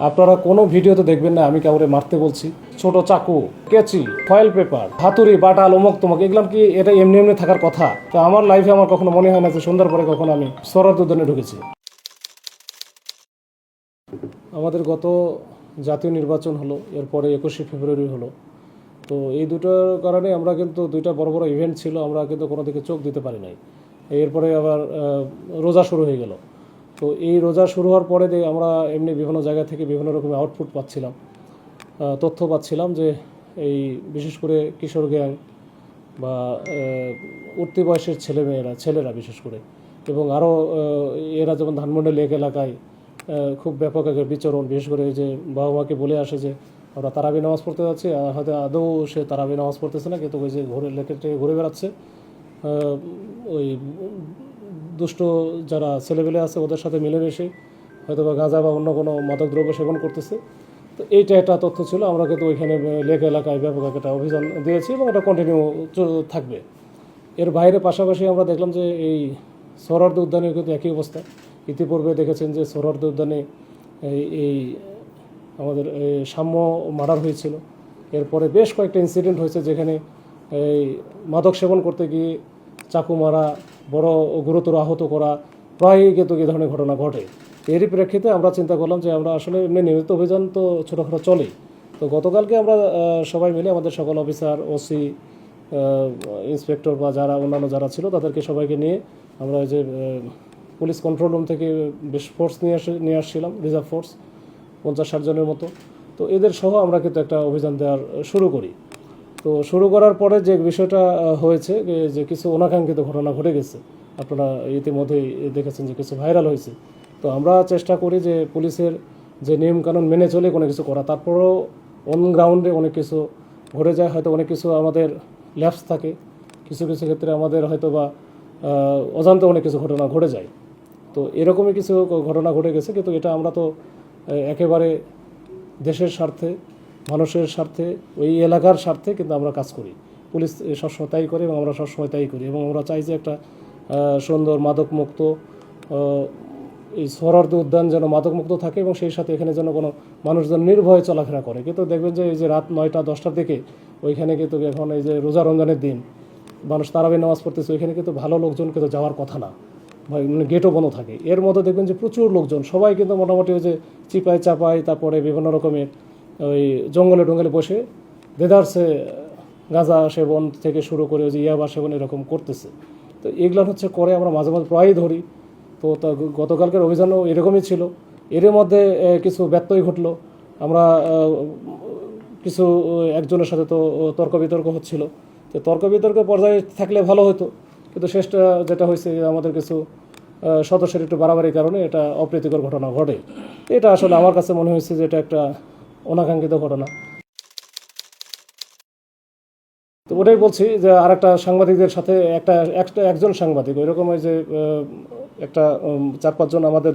আপনারা কোনো ভিডিওতে দেখবেন না আমি কাউরে মারতে বলছি। ছোট চাকু, কেচি, ফয়েল পেপার, হাতুড়ি, বাটাল, অমুক তমুক, এগুলো কি এটা এমনি এমনি থাকার কথা? তো আমার লাইফে আমার কখনো মনে হয় না যে সন্ধ্যার পরে কখনো আমি সরার উদ্যানে ঢুকেছি। আমাদের গত জাতীয় নির্বাচন হলো, এরপরে 21শে ফেব্রুয়ারি হলো। তো এই দুটোর কারণে আমরা কিন্তু দুইটা বড় বড় ইভেন্ট ছিল, আমরা কিন্তু কোনো দিকে চোখ দিতে পারি নাই। এরপরে আবার রোজা শুরু হয়ে গেল। তো এই রোজা শুরু হওয়ার পরে আমরা এমনি বিভিন্ন জায়গা থেকে বিভিন্ন রকমের আউটপুট পাচ্ছিলাম, তথ্য পাচ্ছিলাম যে এই বিশেষ করে কিশোর গ্যাং বা উঠতি বয়সের ছেলেরা বিশেষ করে, এবং আরও এরা যেমন ধানমন্ডি লেক এলাকায় খুব ব্যাপক একটা বিচরণ, বিশেষ করে যে বাবা মাকে বলে আসে যে আমরা তারাবি নামাজ পড়তে যাচ্ছি, আর হয়তো আদৌ সে তারাবি নামাজ পড়তেছে না, কিন্তু ওই যে লেকের থেকে ঘুরে বেড়াচ্ছে। ওই দুষ্ট যারা ছেলেবেলে আছে ওদের সাথে মিলেমিশে হয়তো বা গাঁজা বা অন্য কোনো মাদক দ্রব্য সেবন করতেছে। তো এইটা একটা তথ্য ছিল। আমরা কিন্তু ওইখানে লেক এলাকায় ব্যাপক একটা অভিযান দিয়েছি এবং এটা কন্টিনিউ থাকবে। এর বাইরে পাশাপাশি আমরা দেখলাম যে এই সোহরাওয়ার্দী উদ্যানেও কিন্তু একই অবস্থা। ইতিপূর্বে দেখেছেন যে সোহরাওয়ার্দী উদ্যানে এই আমাদের সাম্য মার্ডার হয়েছিল। এরপরে বেশ কয়েকটা ইনসিডেন্ট হয়েছে যেখানে এই মাদক সেবন করতে গিয়ে চাকু মারা, বড় গুরুতর আহত করা, প্রায়ই কিন্তু এই ধরনের ঘটনা ঘটে। এরই প্রেক্ষিতে আমরা চিন্তা করলাম যে আমরা আসলে এমনি নিয়মিত অভিযান তো ছোটোখাটো চলেই। তো গতকালকে আমরা সবাই মিলে আমাদের সকল অফিসার, ওসি, ইন্সপেক্টর বা যারা অন্যান্য যারা ছিল তাদেরকে সবাইকে নিয়ে আমরা যে পুলিশ কন্ট্রোল রুম থেকে বেশ ফোর্স নিয়ে আসছিলাম, রিজার্ভ ফোর্স 50-60 জনের মতো। তো এদের সহ আমরা কিন্তু একটা অভিযান দেওয়ার শুরু করি। তো শুরু করার পরে যে বিষয়টা হয়েছে যে কিছু অনাকাঙ্ক্ষিত ঘটনা ঘটে গেছে, আপনারা ইতিমধ্যেই দেখেছেন যে কিছু ভাইরাল হয়েছে। তো আমরা চেষ্টা করি যে পুলিশের যে নিয়মকানুন মেনে চলে কোনো কিছু করা, তারপরেও অন গ্রাউন্ডে অনেক কিছু ঘটে যায়। হয়তো অনেক কিছু আমাদের ল্যাপস থাকে, কিছু কিছু ক্ষেত্রে আমাদের হয়তো বা অজান্তে অনেক কিছু ঘটনা ঘটে যায়। তো এরকমই কিছু ঘটনা ঘটে গেছে, কিন্তু এটা আমরা তো একেবারে দেশের স্বার্থে, মানুষের স্বার্থে, ওই এলাকার স্বার্থে কিন্তু আমরা কাজ করি। পুলিশ সবসময় তাই করে এবং আমরা সবসময় তাই করি, এবং আমরা চাই যে একটা সুন্দর মাদকমুক্ত এই সোহরাওয়ার্দী উদ্যান যেন মাদকমুক্ত থাকে, এবং সেই সাথে এখানে যেন কোনো মানুষজন নির্ভয়ে চলাফেরা করে। কিন্তু দেখবেন যে এই যে রাত 9টা-10টার দিকে ওইখানে কিন্তু এখন এই যে রোজা রমজানের দিন মানুষ তারাবি নামাজ পড়তেছে, ওইখানে কিন্তু ভালো লোকজন কিন্তু যাওয়ার কথা না, মানে গেটও বন্ধ থাকে। এর মধ্যে দেখবেন যে প্রচুর লোকজন, সবাই কিন্তু মোটামুটি ওই যে চিপাই চাপাই, তারপরে বিভিন্ন রকমের ওই জঙ্গলে টঙ্গলে বসে দেদারসে গাঁজা সেবন থেকে শুরু করে ওই যে ইয়াবা সেবন এরকম করতেছে। তো এগুলো হচ্ছে করে আমরা মাঝে মাঝে প্রায়ই ধরি। তো গতকালকের অভিযানও এরকমই ছিল। এর মধ্যে কিছু ব্যত্যয় ঘটলো। আমরা কিছু একজনের সাথে তো তর্ক বিতর্ক হচ্ছিল। তো তর্ক বিতর্ক পর্যায়ে থাকলে ভালো হতো, কিন্তু শেষটা যেটা হয়েছে আমাদের কিছু সদস্যের একটু বাড়াবাড়ির কারণে এটা অপ্রীতিকর ঘটনা ঘটে। এটা আসলে আমার কাছে মনে হয়েছে যে এটা একটা অনাকাঙ্ক্ষিত ঘটনা। তো ওটাই বলছি যে আরেকটা সাংবাদিকদের সাথে একজন সাংবাদিক ওইরকম ওই যে একটা 4-5 জন আমাদের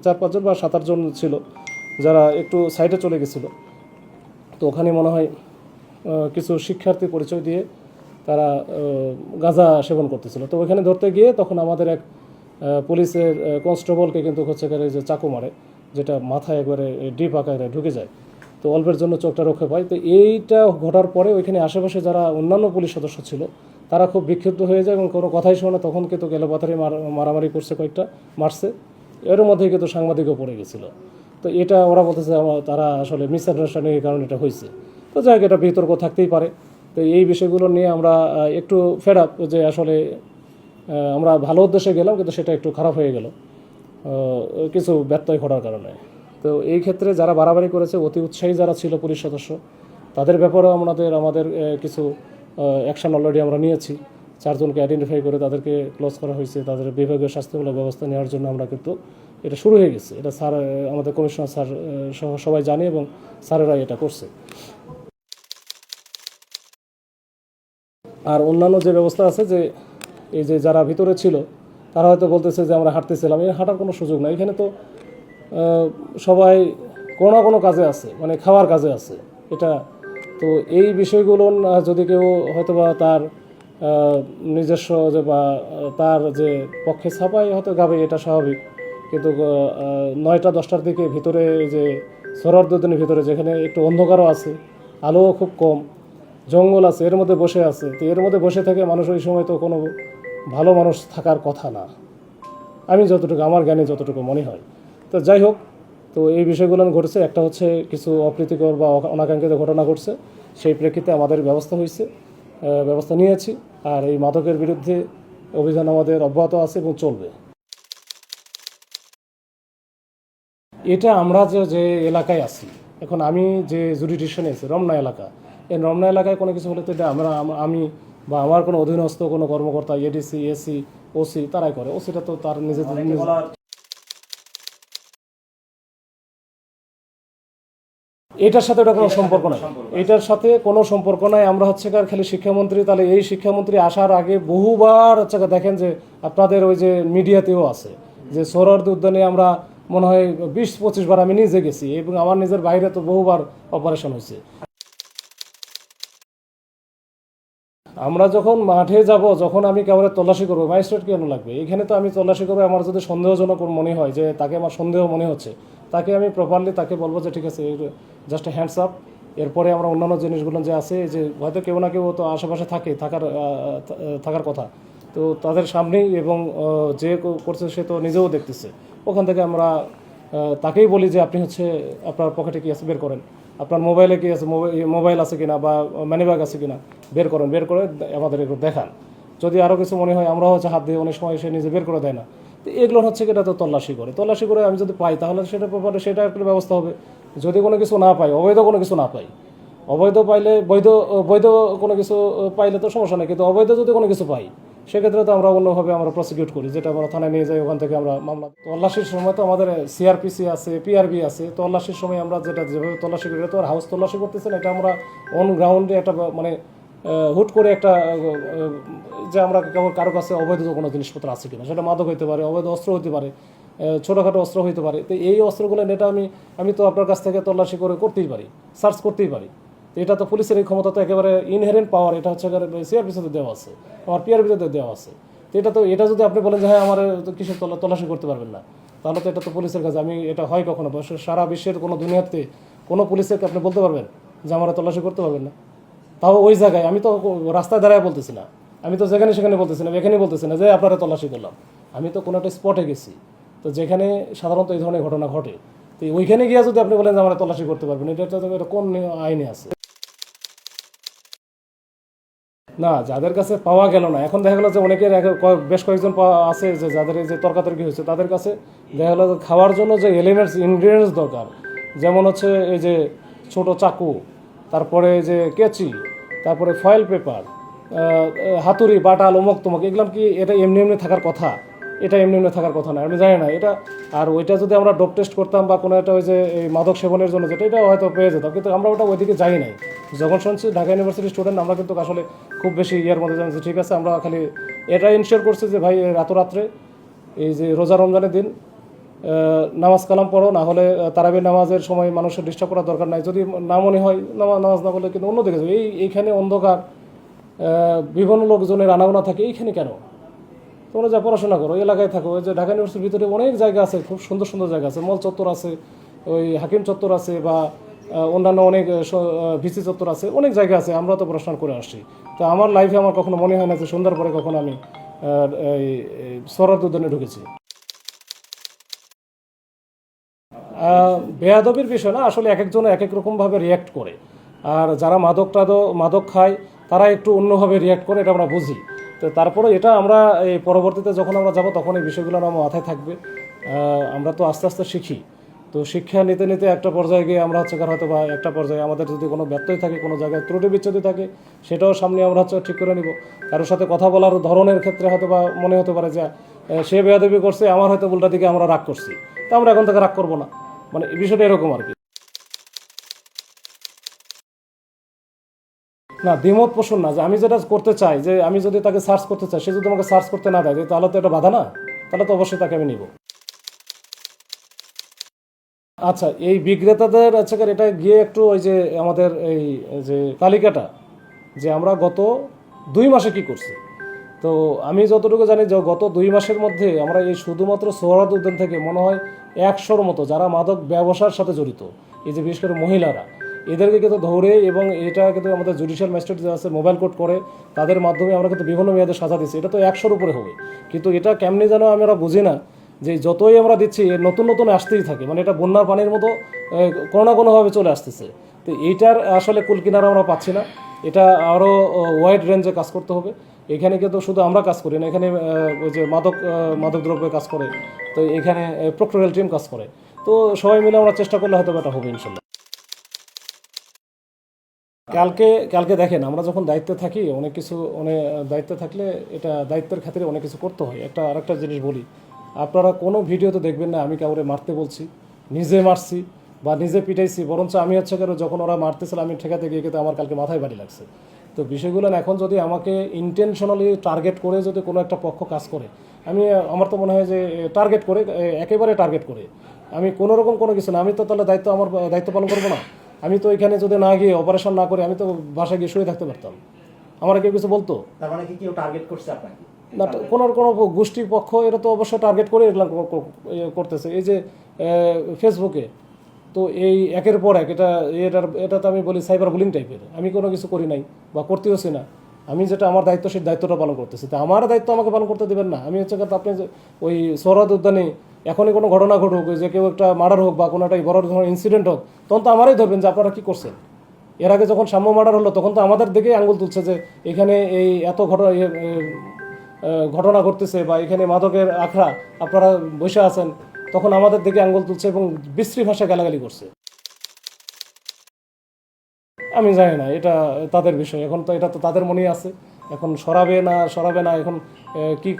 4-5 জন বা 7-8 জন ছিল যারা একটু সাইডে চলে গেছিলো। তো ওখানে মনে হয় কিছু শিক্ষার্থী পরিচয় দিয়ে তারা গাঁজা সেবন করতেছিল। তো ওইখানে ধরতে গিয়ে তখন আমাদের এক পুলিশের কনস্টেবলকে কিন্তু হচ্ছে যে চাকু মারে, যেটা মাথায় একবারে ডিপ আকারে ঢুকে যায়। তো অল্পের জন্য চোখটা রক্ষা পায়। তো এইটা ঘটার পরে ওইখানে আশেপাশে যারা অন্যান্য পুলিশ সদস্য ছিল তারা খুব বিক্ষিপ্ত হয়ে যায় এবং কোনো কথাই শোনে না। তখন কিন্তু গেলোপাথারি মারামারি করছে, কয়েকটা মারছে। এর মধ্যেই কিন্তু সাংবাদিকও পড়ে গেছিলো। তো এটা ওরা বলতেছে তারা আসলে মিসআন্ডারস্ট্যান্ডিংয়ের কারণে এটা হয়েছে। তো যাই হোক, এটা বিতর্ক থাকতেই পারে। তো এই বিষয়গুলো নিয়ে আমরা একটু ফেড আপ যে আসলে আমরা ভালো উদ্দেশ্যে গেলাম, কিন্তু সেটা একটু খারাপ হয়ে গেল কিছু ব্যত্যয় ঘটার কারণে। তো এই ক্ষেত্রে যারা বাড়াবাড়ি করেছে, অতি উৎসাহী যারা ছিল পুলিশ সদস্য, তাদের ব্যাপারেও আমাদের কিছু অ্যাকশন অলরেডি আমরা নিয়েছি। 4 জনকে আইডেন্টিফাই করে তাদেরকে ক্লোজ করা হয়েছে। তাদের বিভাগীয় স্বাস্থ্যমূলক ব্যবস্থা নেওয়ার জন্য আমরা কিন্তু এটা শুরু হয়ে গেছে। এটা স্যার, আমাদের কমিশনার স্যার সহ সবাই জানে এবং স্যারেরা এটা করছে। আর অন্যান্য যে ব্যবস্থা আছে, যে এই যে যারা ভিতরে ছিল তারা হয়তো বলতেছে যে আমরা হাঁটতেছিলাম, এই হাঁটার কোনো সুযোগ নাই। এখানে তো সবাই কোনো না কোনো কাজে আছে, মানে খাওয়ার কাজে আছে এটা। তো এই বিষয়গুলো যদি কেউ হয়তো বা তার নিজস্ব যে বা তার যে পক্ষে ছাপায় হয়তো গাবে, এটা স্বাভাবিক। কিন্তু 9টা-10টার দিকে ভিতরে যে সোহরাওয়ার্দী উদ্যানের ভিতরে, যেখানে একটু অন্ধকারও আছে, আলোও খুব কম, জঙ্গল আছে, এর মধ্যে বসে আছে। তো এর মধ্যে বসে থেকে মানুষ ওই সময় তো কোনো ভালো মানুষ থাকার কথা না, আমি যতটুকু আমার জ্ঞানে যতটুকু মনে হয়। তো যাই হোক, তো এই বিষয়গুলো ঘটছে। একটা হচ্ছে কিছু অপ্রীতিকর বা অনাকাঙ্ক্ষিত ঘটনা ঘটছে, সেই প্রেক্ষিতে আমাদের ব্যবস্থা হয়েছে, ব্যবস্থা নিয়েছি। আর এই মাদকের বিরুদ্ধে অভিযান আমাদের অব্যাহত আছে এবং চলবে। এটা আমরা যে যে এলাকায় আছি এখন, আমি যে জুডিডিকশনে আছি রমনা এলাকা, এই রমনা এলাকায় কোনো কিছু হলে তো এটা আমি বা আমার কোনো অধীনস্থ কোনো কর্মকর্তা, এডিসি, এসি, ওসি তারাই করে। ওসিটা তো তার নিজেদের এটার সাথে ওটা কোনো সম্পর্ক নাই, এটার সাথে কোনো সম্পর্ক নাই। আমরা হচ্ছে খালি শিক্ষামন্ত্রী, তাহলে এই শিক্ষামন্ত্রী আসার আগে বহুবার হচ্ছে দেখেন যে আপনাদের ওই যে মিডিয়াতেও আছে যে সোহরাওয়ার্দী উদ্যানে আমরা মনে হয় 20-25 বার আমি নিজে গেছি, এবং আমার নিজের বাইরে তো বহুবার অপারেশন হয়েছে। আমরা যখন মাঠে যাব, যখন আমি কেবল তল্লাশি করবো, ম্যাজিস্ট্রেট কেন লাগবে এখানে? তো আমি তল্লাশি করবো, আমার যদি সন্দেহজনক মনে হয় যে তাকে আমার সন্দেহ মনে হচ্ছে, তাকে আমি প্রপারলি তাকে বলবো যে ঠিক আছে, জাস্ট হ্যান্ডস আপ। এরপরে আমরা অন্যান্য জিনিসগুলো যে আছে, যে হয়তো কেউ না কেউ তো আশেপাশে থাকে, থাকার কথা, তো তাদের সামনেই, এবং যে করছে সে তো নিজেও দেখতেছে, ওখান থেকে আমরা তাকেই বলি যে আপনি হচ্ছে আপনার পকেটে কি আছে বের করেন, আপনার মোবাইলে কি আছে, মোবাইল আছে কিনা বা মানিব্যাগ আছে কিনা বের করেন, বের করে আমাদের একটু দেখান। যদি আরও কিছু মনে হয়, আমরাও হচ্ছে হাত দিয়ে অনেক সময় সে নিজে বের করে দেয় না। তো এগুলো হচ্ছে এটা তো তল্লাশি করে আমি যদি পাই তাহলে সেটা ব্যাপারে সেটা একটা ব্যবস্থা হবে। যদি কোনো কিছু না পাই, অবৈধ কোনো কিছু না পাই, অবৈধ পাইলে বৈধ কোনো কিছু পাইলে তো সমস্যা নেই, কিন্তু অবৈধ যদি কোনো কিছু পাই সেক্ষেত্রে তো আমরা অন্যভাবে আমরা প্রসিকিউট করি, যেটা আমরা থানায় নিয়ে যাই, ওখান থেকে আমরা মামলা। তল্লাশির সময় তো আমাদের সিআরপিসি আছে, পিআরবি আছে। তল্লাশির সময় আমরা যেভাবে তল্লাশি করি, তো আর হাউস তল্লাশি করতেছে না, এটা আমরা অন গ্রাউন্ডে একটা মানে হুট করে একটা যে আমরা কেবল কারো কাছে অবৈধ কোনো জিনিসপত্র আছে কিনা, সেটা মাদক হইতে পারে, অবৈধ অস্ত্র হইতে পারে, ছোটোখাটো অস্ত্র হইতে পারে। তো এই অস্ত্রগুলো এটা আমি তো আপনার কাছ থেকে তল্লাশি করতেই পারি, সার্চ করতেই পারি। তো এটা তো পুলিশের এই ক্ষমতা তো একেবারে ইনহেরেন্ট পাওয়ার, এটা হচ্ছে সিআরপিসিতে দেওয়া আছে, আমার পিআরবিতে দেওয়া আছে। তো এটা যদি আপনি বলেন যে হ্যাঁ আমার কিসের তল্লাশি করতে পারবেন না, তাহলে তো এটা তো পুলিশের কাছে। আমি এটা হয় কখনো সারা বিশ্বের কোনো দুনিয়াতে কোনো পুলিশকে আপনি বলতে পারবেন যে আমার তল্লাশি করতে পারবেন না? তাও ওই জায়গায় আমি তো রাস্তায় দাঁড়ায় বলতেছি না, আমি তো যেখানে সেখানে বলতেছি না, এখানেই বলতেছি না যে আপনারা তল্লাশি করলাম। আমি তো কোনো একটা স্পটে গেছি, তো যেখানে সাধারণত এই ধরনের ঘটনা ঘটে, তো ওইখানে গিয়ে যদি আপনি বলেন যে আমরা তল্লাশি করতে পারবেন, এটা কোন আইনে আছে? না, যাদের কাছে পাওয়া গেল না, এখন দেখা গেলো যে অনেকের বেশ কয়েকজন আছে যে যাদের এই যে তর্কাতর্কি হয়েছে, তাদের কাছে দেখা গেলো যে খাওয়ার জন্য যে এলিমেন্টস ইনগ্রিডিয়েন্টস দরকার, যেমন হচ্ছে এই যে ছোট চাকু, তারপরে যে কেচি, তারপরে ফয়েল পেপার, হাতুড়ি, বাটাল, অমুক তমুক, এগুলো কি এটা এমনি এমনি থাকার কথা? এটা এমনি এমনি থাকার কথা না, আমি জানি না এটা। আর ওইটা যদি আমরা ডোপ টেস্ট করতাম বা কোনো একটা ওই যে এই মাদক সেবনের জন্য যেটা, এটা হয়তো পেয়ে যেতাম, কিন্তু আমরা ওটা ওইদিকে যাই নাই। যখন শুনছি ঢাকা ইউনিভার্সিটির স্টুডেন্ট, আমরা কিন্তু আসলে খুব বেশি ইয়ার মধ্যে জানছি। ঠিক আছে, আমরা খালি এটা ইনশিওর করছি যে ভাই রাত্রে এই যে রোজা রমজানের দিন নামাজ কালাম পড়ো, না হলে তারাবির নামাজের সময় মানুষের ডিস্টার্ব করার দরকার নাই। যদি না মনে হয় নামাজ না পড়লে কিন্তু অন্যদিকে যাবে। এইখানে অন্ধকার, বিভিন্ন লোকজনের আনাগোনা থাকে, এইখানে কেন? তোমরা যা পড়াশোনা করো, এলাকায় থাকো। ওই যে ঢাকা ইউনিভার্সিটির ভিতরে অনেক জায়গা আছে, খুব সুন্দর সুন্দর জায়গা আছে, মল চত্বর আছে, ওই হাকিম চত্বর আছে, বা অন্যান্য অনেক ভিসি চত্বর আছে, অনেক জায়গা আছে। আমরা তো পড়াশোনা করে আসছি। তো আমার লাইফে আমার কখনো মনে হয় না যে সন্ধ্যার পরে কখনো আমি এই সোহরাওয়ার্দী উদ্যানে ঢুকেছি। বেয়াদবির বিষয় না, আসলে এক একজন এক এক রকমভাবে রিয়্যাক্ট করে। আর যারা মাদক খায় তারা একটু অন্যভাবে রিয়্যাক্ট করে, এটা আমরা বুঝি। তো তারপরে এটা আমরা এই পরবর্তীতে যখন আমরা যাব তখন এই বিষয়গুলো আমার মাথায় থাকবে। আমরা তো আস্তে আস্তে শিখি, তো শিক্ষা নিতে নিতে একটা পর্যায়ে গিয়ে আমরা হচ্ছে হয়তো বা একটা পর্যায়ে আমাদের যদি কোনো ব্যত্যয় থাকে, কোনো জায়গায় ত্রুটি বিচ্ছুতি থাকে, সেটাও সামনে আমরা হচ্ছে ঠিক করে নিব। কারোর সাথে কথা বলার ধরনের ক্ষেত্রে হয়তো বা মনে হতে পারে যে সে বেয়াদবি করছে, আমার হয়তো উল্টা দিকে আমরা রাগ করছি, তো আমরা এখন থেকে রাগ করবো না, মানে এই বিষয়টা এরকম আর কি। না, দ্বিমত পোষণ না, যে আমি যেটা করতে চাই, যে আমি যদি তাকে সার্চ করতে চাই, সে যদি আমাকে সার্চ করতে না দেয়, তাহলে তো এটা বাধা না, তাহলে তো অবশ্যই তাকে আমি নিব। আচ্ছা, এই বিক্রেতাদের আচ্ছা এটা গিয়ে একটু ওই যে আমাদের এই যে তালিকাটা, যে আমরা গত 2 মাসে কি করছি, তো আমি যতটুকু জানি যে গত 2 মাসের মধ্যে আমরা এই শুধুমাত্র সোহরাওয়ার্দী উদ্যান থেকে মনে হয় 100-র মতো যারা মাদক ব্যবসার সাথে জড়িত, এই যে বিশেষ করে মহিলারা, এদেরকে কিন্তু ধরে এবং এটা কিন্তু আমাদের জুডিশিয়াল ম্যাজিস্ট্রেট যে আছে মোবাইল কোর্ট করে, তাদের মাধ্যমে আমরা কিন্তু বিভিন্ন মেয়াদে সাজা দিচ্ছি। এটা তো 100-র উপরে হবে, কিন্তু এটা কেমনি যেন আমরা বুঝি না যে যতই আমরা দিচ্ছি নতুন নতুন আসতেই থাকে, মানে এটা বন্যার পানির মতো কোনো না কোনোভাবে চলে আসতেছে। তো এইটার আসলে কুল কিনারা আমরা পাচ্ছি না। এটা আরও ওয়াইড রেঞ্জে কাজ করতে হবে। এখানে কিন্তু শুধু আমরা কাজ করি না, এখানে ওই যে মাদকদ্রব্য কাজ করে, তো এখানে প্রক্টোরিয়াল টিম কাজ করে। তো সবাই মিলে আমরা চেষ্টা করলে হয়তো এটা হবে ইনশাল্লাহ। কালকে দেখেন, আমরা যখন দায়িত্বে থাকি অনেক কিছু, দায়িত্বে থাকলে এটা দায়িত্বের খাতিরে অনেক কিছু করতে হয়। আরেকটা জিনিস বলি, আপনারা কোনো ভিডিওতে দেখবেন না আমি কাউরে মারতে বলছি, নিজে মারছি বা নিজে পিটাইছি। বরঞ্চ আমি হচ্ছে কেন, যখন ওরা মারতেছিল আমি ঠেকাতে গিয়ে কিন্তু আমার কালকে মাথায় বাড়ি লাগছে। তো বিষয়গুলো এখন যদি আমাকে ইন্টেনশনালি টার্গেট করে যদি কোনো একটা পক্ষ কাজ করে, আমার তো মনে হয় যে টার্গেট করে, একেবারে টার্গেট করে, আমি কোনো রকম কোনো কিছু না, আমি তো তাহলে আমার দায়িত্ব পালন করবো না। আমি তো এখানে যদি না গিয়ে অপারেশন না করে আমি তো বাসায় গিয়ে শুয়ে থাকতে পারতাম। আমার কেউ কিছু বলতো তার মানে কি কেউ টার্গেট করছে আপনাকে? না, কোনো কোনো গোষ্ঠীর পক্ষ এরা তো অবশ্যই টার্গেট করে এগুলো করতেছে। এই যে ফেসবুকে তো এই একের পর এক এটা তো আমি বলি সাইবার বুলিং টাইপের। আমি কোনো কিছু করি নাই বা করতেওছি না, আমি যেটা আমার দায়িত্ব সেই দায়িত্বটা পালন করতেছি। তা আমার দায়িত্ব আমাকে পালন করতে দেবেন না। আমি হচ্ছে আপনি ওই সোহরাওয়ার্দী উদ্যানে এখনই কোনো ঘটনা ঘটুক, যে কেউ একটা মার্ডার হোক বা কোনো একটা বড় ধরনের ইনসিডেন্ট হোক, তখন তো আমারই ধরবেন যে আপনারা কী করছেন। এর আগে যখন সাম্য মার্ডার হলো তখন তো আমাদের দিকে আঙুল তুলছে যে এখানে এই এত ঘটনা ঘটতেছে বা এখানে মাদকের আখড়া, আপনারা বসে আছেন, তখন আমাদের দিকে আঙুল তুলছে এবং বিশ্রী ভাষায় গালাগালি করছে। আমি জানি না, এটা তাদের বিষয়। এখন তো এটা তো তাদের মনেই আছে, এখন সরাবে না এখন কি